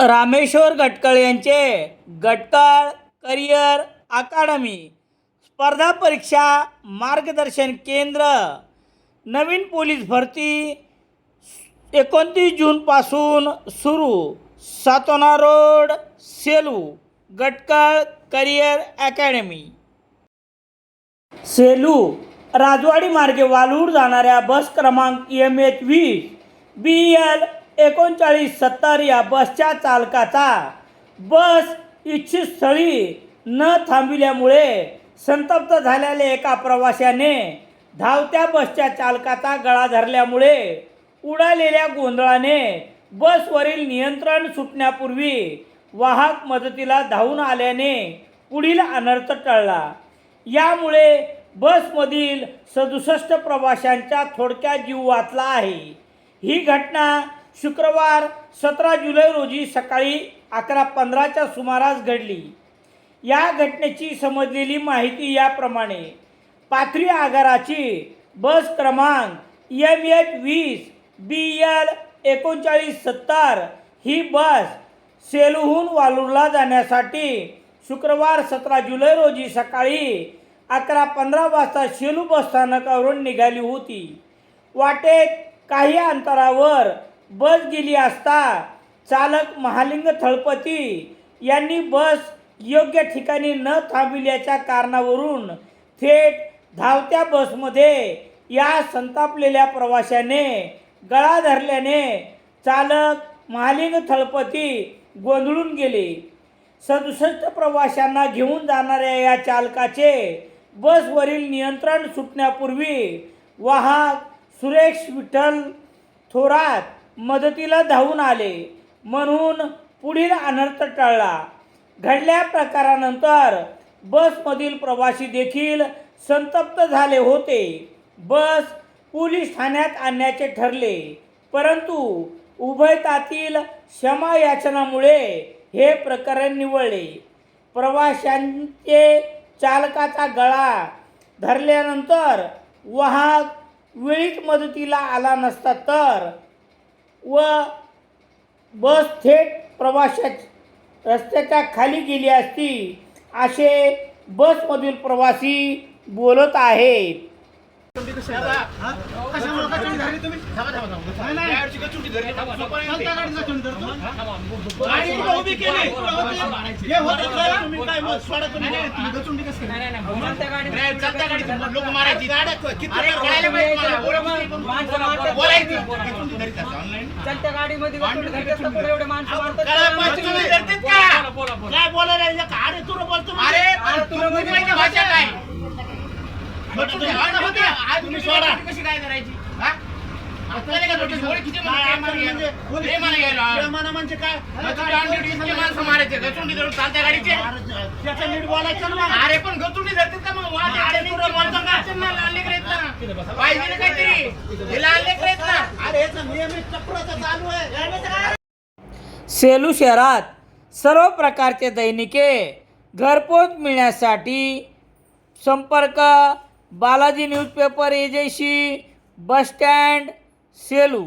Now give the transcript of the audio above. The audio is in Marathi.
रामेश्वर गटकळ यांचे गटकळ करिअर अकादमी स्पर्धा परीक्षा मार्गदर्शन केंद्र नवीन पोलीस भरती 29 जूनपासून सुरू. Satona road, Selu. Gatkal career academy. Selu राजवाडी मार्गे वालूर जाणाऱ्या बस क्रमांक MH20 BL 3970 या बसच्या चालकाचा बस इच्छित स्थळी न थांबविल्यामुळे संतप्त झालेल्या एका प्रवाशाने धावत्या बसच्या चालकाचा गळा धरल्यामुळे उडालेल्या गोंधळाने बसवरील नियंत्रण सुटण्यापूर्वी वाहक मदतीला धावून आल्याने पुढील अनर्थ टळला. यामुळे बसमधील 67 प्रवाशांचा थोडक्यात जीव वाचला आहे. ही घटना शुक्रवार 17 जुलै रोजी सकाळी 11:15च्या सुमारास घडली. या घटनेची समजलेली माहिती याप्रमाणे. पाथरी आगाराची बस क्रमांक MH20 BL 3970 ही बस सेलूहून वालूरला जाण्यासाठी शुक्रवार 17 जुलै रोजी सकाळी 11:15 वाजता सेलू बसस्थानकावरून निघाली होती. वाटेत काही अंतरावर बस गेली असता चालक महालिंग थळपती यांनी बस योग्य ठिकाणी न थांबविल्याच्या कारणावरून थेट धावत्या बसमध्ये या संतापलेल्या प्रवाशाने गळा धरल्याने चालक महालिंग थळपती गोंधळून गेले. 67 प्रवाशांना घेऊन जाणाऱ्या या चालकाचे बसवरील नियंत्रण सुटण्यापूर्वी वाहक सुरेश विठ्ठल थोरात मदतीला धावून आले म्हणून पुढील अनर्थ टळला. घडल्या प्रकारानंतर बसमधील प्रवासी देखील संतप्त झाले होते. बस पोलीस ठाण्यात आणण्याचे ठरले, परंतु उभयतातील क्षमायाचनामुळे हे प्रकरण निवळले. प्रवाशांचे चालकाचा गळा धरल्यानंतर वाहक वेळीच मदतीला आला नसता तर बस थेट रस्त्याच्या खाली गेली असती, असे बसमधील प्रवासी बोलत आहेत. चलत्या गाडीमध्ये एवढे माणसं कशी काय करायची? म्हणजे काय माणसं मारायचे गचुंडी धरून चालत्या गाडीचे त्याचं नीट बोलायचं ना. अरे पण गचुंडी धरतात का मग? पाहिजे काहीतरी अरे नियमित चक्र चालू आहे. सेलू शहरात सर्व प्रकारचे दैनिके घरपोच मिळण्यासाठी संपर्क Balaji newspaper agency, bus stand, Selu.